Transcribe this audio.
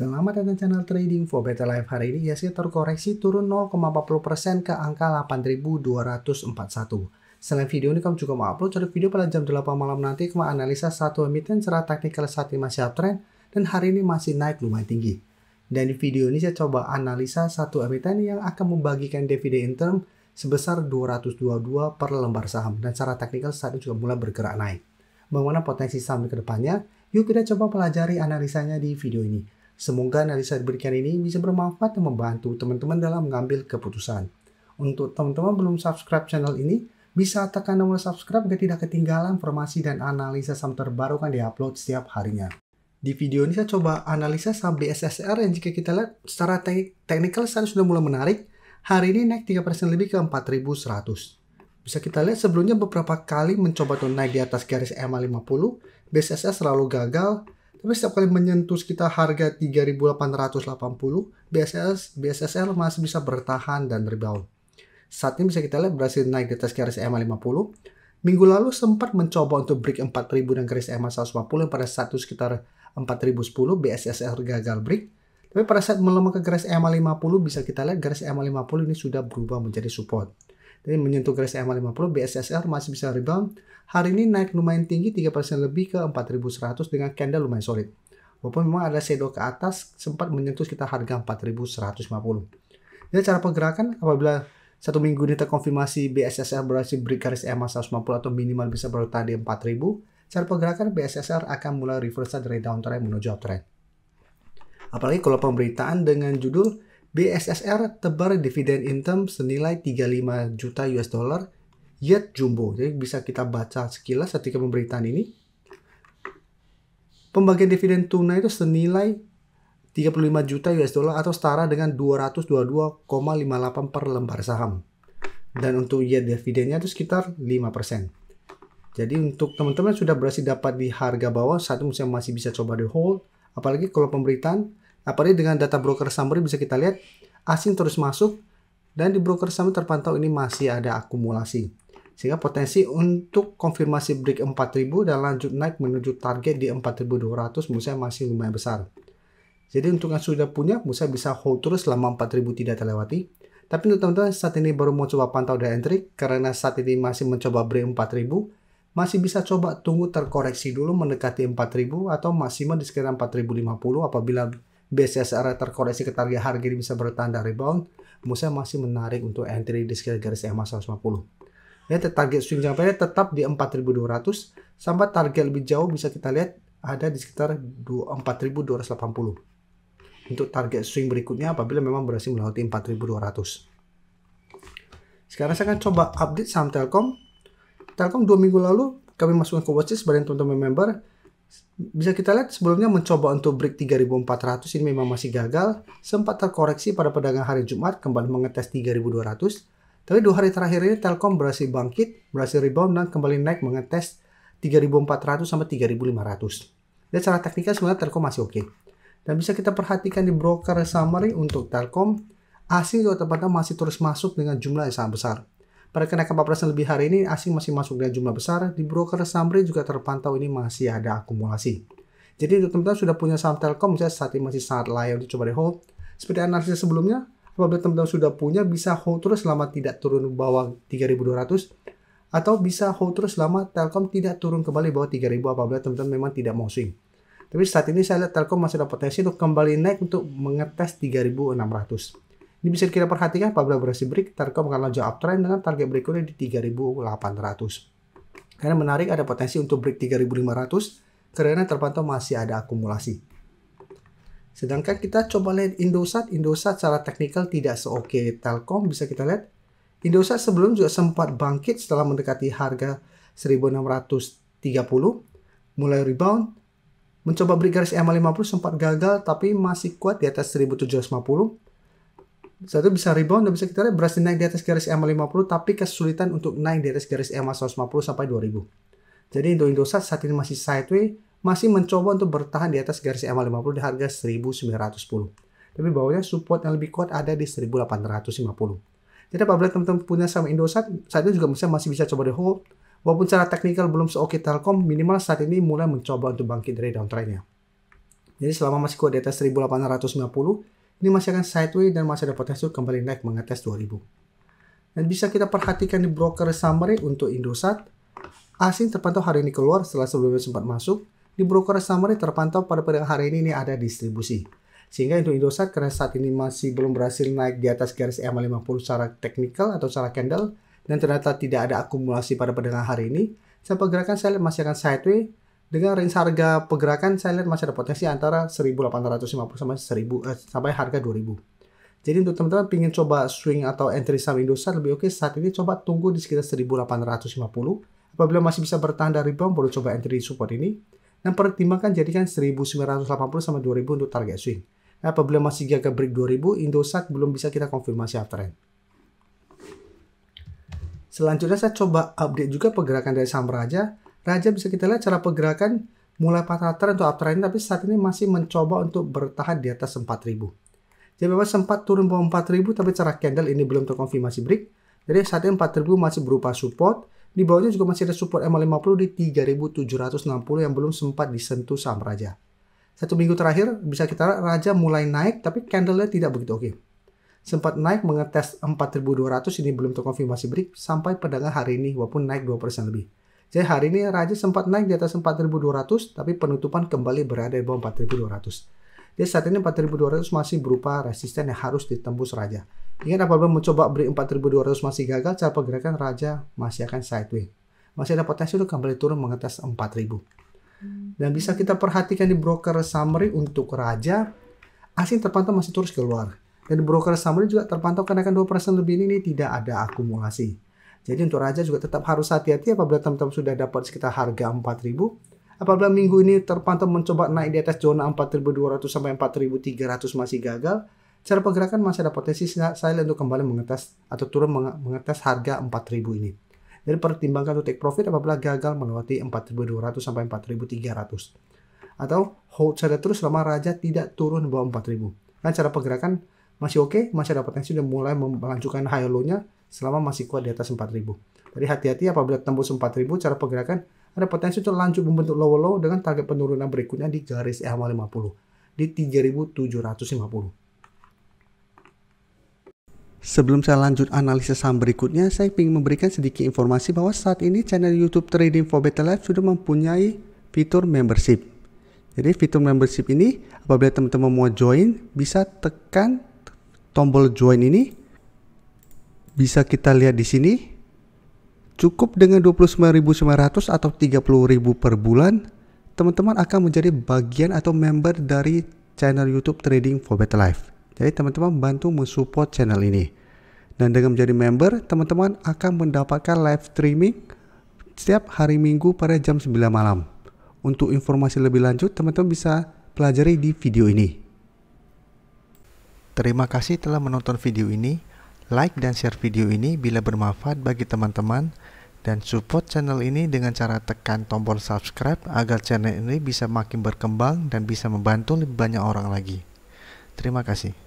Selamat datang channel Trading for Better Life. Hari ini IHSG terkoreksi turun 0,40% ke angka 8.241. Selain video ini, kami juga mau upload satu video pada jam 8 malam nanti kema analisa satu emiten secara teknikal saat ini masih uptrend dan hari ini masih naik lumayan tinggi. Dan di video ini saya coba analisa satu emiten yang akan membagikan dividen interim sebesar 222 per lembar saham dan secara teknikal saat ini juga mulai bergerak naik. Bagaimana potensi saham ke depannya? Yuk kita coba pelajari analisanya di video ini. Semoga analisa diberikan ini bisa bermanfaat dan membantu teman-teman dalam mengambil keputusan. Untuk teman-teman belum subscribe channel ini, bisa tekan tombol subscribe agar tidak ketinggalan informasi dan analisa saham terbaru kan diupload setiap harinya. Di video ini saya coba analisa saham BSSR yang jika kita lihat secara teknikal saat sudah mulai menarik. Hari ini naik 3% lebih ke 4.100. Bisa kita lihat sebelumnya beberapa kali mencoba untuk naik di atas garis EMA 50, BSSR selalu gagal. Tapi setiap kali menyentuh sekitar harga 3.880, BSSR masih bisa bertahan dan rebound. Saat ini bisa kita lihat berhasil naik di atas garis EMA 50. Minggu lalu sempat mencoba untuk break 4.000 dan garis EMA 150 pada satu sekitar 4.010, BSSR gagal break. Tapi pada saat melemah ke garis EMA 50 bisa kita lihat garis EMA 50 ini sudah berubah menjadi support. Jadi menyentuh garis EMA 50, BSSR masih bisa rebound. Hari ini naik lumayan tinggi 3% lebih ke 4.100 dengan candle lumayan solid. Walaupun memang ada shadow ke atas sempat menyentuh sekitar harga 4.150. Jadi cara pergerakan apabila satu minggu ini terkonfirmasi BSSR berhasil break garis EMA 150 atau minimal bisa bertahan di 4.000, cara pergerakan BSSR akan mulai reversal dari downtrend menuju uptrend. Apalagi kalau pemberitaan dengan judul BSSR tebar dividen interim senilai 35 juta US dollar yet jumbo. Jadi bisa kita baca sekilas ketika pemberitaan ini. Pembagian dividen tunai itu senilai 35 juta US dollar atau setara dengan 222,58 per lembar saham. Dan untuk yield dividennya itu sekitar 5%. Jadi untuk teman-teman sudah berhasil dapat di harga bawah, saat itu masih bisa coba di hold. Apalagi kalau pemberitaan, apalagi dengan data broker summary bisa kita lihat asing terus masuk dan di broker summary terpantau ini masih ada akumulasi. Sehingga potensi untuk konfirmasi break 4.000 dan lanjut naik menuju target di 4.200 menurut saya masih lumayan besar. Jadi untuk yang sudah punya, menurut saya bisa hold terus selama 4.000 tidak terlewati. Tapi untuk teman-teman saat ini baru mau coba pantau dan entry, karena saat ini masih mencoba break 4.000, masih bisa coba tunggu terkoreksi dulu mendekati 4.000 atau maksimal di sekitar 4.050 apabila BSSR terkoreksi ke target harga ini bisa bertahan dan rebound. Menurut saya masih menarik untuk entry di sekitar garis EMA 150. Ya, target swing jangka pendek tetap di 4.200 sampai target lebih jauh bisa kita lihat ada di sekitar 4.280. Untuk target swing berikutnya apabila memang berhasil melewati 4.200. Sekarang saya akan coba update saham Telkom. Telkom 2 minggu lalu kami masukkan ke watchlist bareng teman-teman member. Bisa kita lihat sebelumnya mencoba untuk break 3.400 ini memang masih gagal. Sempat terkoreksi pada perdagangan hari Jumat kembali mengetes 3.200. Tapi 2 hari terakhir ini Telkom berhasil bangkit, berhasil rebound dan kembali naik mengetes 3.400 sampai 3.500. Dan secara teknikal sebenarnya Telkom masih oke. Dan bisa kita perhatikan di broker summary untuk Telkom, asing juga terpantau masih terus masuk dengan jumlah yang sangat besar. Pada kenaikan 4% lebih hari ini, asing masih masuk dengan jumlah besar. Di broker summary juga terpantau ini masih ada akumulasi. Jadi untuk teman-teman sudah punya saham Telkom, misalnya saat ini masih sangat layak untuk coba di hold. Seperti analisis sebelumnya, apabila teman-teman sudah punya, bisa hold terus selama tidak turun bawah 3.200. Atau bisa hold terus selama Telkom tidak turun kembali bawah 3.000 apabila teman-teman memang tidak mau swing. Tapi saat ini saya lihat Telkom masih ada potensi untuk kembali naik untuk mengetes 3.600. Ini bisa kita perhatikan apabila berhasil break, Telkom akan lanjut uptrend dengan target berikutnya di 3.800. Karena menarik ada potensi untuk break 3.500 karena terpantau masih ada akumulasi. Sedangkan kita coba lihat Indosat. Indosat secara teknikal tidak seoke Telkom. Bisa kita lihat Indosat sebelum juga sempat bangkit setelah mendekati harga 1.630. Mulai rebound. Mencoba break garis EMA 50 sempat gagal tapi masih kuat di atas 1.750. Saat itu bisa rebound dan bisa kita lihat berhasil naik di atas garis EMA 50 tapi kesulitan untuk naik di atas garis EMA 150 sampai 2.000. Jadi untuk Indosat saat ini masih sideways, masih mencoba untuk bertahan di atas garis EMA 50 di harga 1.910. Tapi bawahnya support yang lebih kuat ada di 1.850. Jadi apabila teman-teman punya saham Indosat, saat itu juga masih bisa coba di hold. Walaupun secara teknikal belum seoke Telkom, minimal saat ini mulai mencoba untuk bangkit dari downtrendnya. Jadi selama masih kuat di atas 1850, ini masih akan sideways dan masih ada potensi kembali naik mengetes 2000. Dan bisa kita perhatikan di broker summary untuk Indosat, asing terpantau hari ini keluar setelah sebelumnya sempat masuk. Di broker summary terpantau pada perdagangan hari ini ada distribusi. Sehingga untuk Indosat karena saat ini masih belum berhasil naik di atas garis EMA 50 secara teknikal atau secara candle, dan ternyata tidak ada akumulasi pada perdagangan hari ini, saya pergerakan saya lihat masih akan sideways. Dengan range harga pergerakan saya lihat masih ada potensi antara 1850 sampai harga 2000. Jadi untuk teman-teman ingin coba swing atau entry saham Indosat lebih oke saat ini coba tunggu di sekitar 1850. Apabila masih bisa bertahan dari rebound baru coba entry support ini. Dan pertimbangkan jadikan 1980 sama 2000 untuk target swing. Nah, apabila masih gagal break 2000, Indosat belum bisa kita konfirmasi uptrend. Selanjutnya saya coba update juga pergerakan dari saham Raja. Raja bisa kita lihat cara pergerakan mulai patah trend untuk uptrend, tapi saat ini masih mencoba untuk bertahan di atas 4000. Jadi memang sempat turun bawah 4000, tapi cara candle ini belum terkonfirmasi break. Jadi saat ini 4000 masih berupa support. Di bawahnya juga masih ada support EMA 50 di 3760 yang belum sempat disentuh saham Raja. 1 minggu terakhir bisa kita lihat Raja mulai naik, tapi candlenya tidak begitu oke. Sempat naik mengetes 4200, ini belum terkonfirmasi break sampai perdagangan hari ini walaupun naik 2% lebih. Jadi hari ini Raja sempat naik di atas 4200 tapi penutupan kembali berada di bawah 4200. Jadi saat ini 4200 masih berupa resisten yang harus ditembus Raja. Ingat apabila mencoba break 4200 masih gagal, cara pergerakan Raja masih akan sideways. Masih ada potensi untuk kembali turun mengetes 4000. Dan bisa kita perhatikan di broker summary untuk Raja, asing terpantau masih terus keluar. Dan di broker summary juga terpantau kenaikan 2% lebih ini tidak ada akumulasi. Jadi untuk Raja juga tetap harus hati-hati apabila teman-teman sudah dapat sekitar harga 4000. Apabila minggu ini terpantau mencoba naik di atas zona 4200 sampai 4300 masih gagal, cara pergerakan masih ada potensi saya untuk kembali mengetes atau turun mengetes harga 4000 ini. Jadi pertimbangkan untuk take profit apabila gagal melewati 4200 sampai 4300. Atau hold saja terus selama Raja tidak turun bawah 4000. Dan cara pergerakan masih oke, masih ada potensi dan mulai melanjutkan high low-nya selama masih kuat di atas 4000. Jadi hati-hati apabila tembus 4000, cara pergerakan ada potensi untuk lanjut membentuk low dengan target penurunan berikutnya di garis EMA 50 di 3750. Sebelum saya lanjut analisis saham berikutnya, saya ingin memberikan sedikit informasi bahwa saat ini channel YouTube Trading for Better Life sudah mempunyai fitur membership. Jadi fitur membership ini apabila teman-teman mau join, bisa tekan tombol join ini. Bisa kita lihat di sini. Cukup dengan 29.900 atau 30.000 per bulan, teman-teman akan menjadi bagian atau member dari channel YouTube Trading for Better Life. Jadi teman-teman bantu mensupport channel ini. Dan dengan menjadi member, teman-teman akan mendapatkan live streaming setiap hari Minggu pada jam 9 malam. Untuk informasi lebih lanjut, teman-teman bisa pelajari di video ini. Terima kasih telah menonton video ini. Like dan share video ini bila bermanfaat bagi teman-teman. Dan support channel ini dengan cara tekan tombol subscribe agar channel ini bisa makin berkembang dan bisa membantu lebih banyak orang lagi. Terima kasih.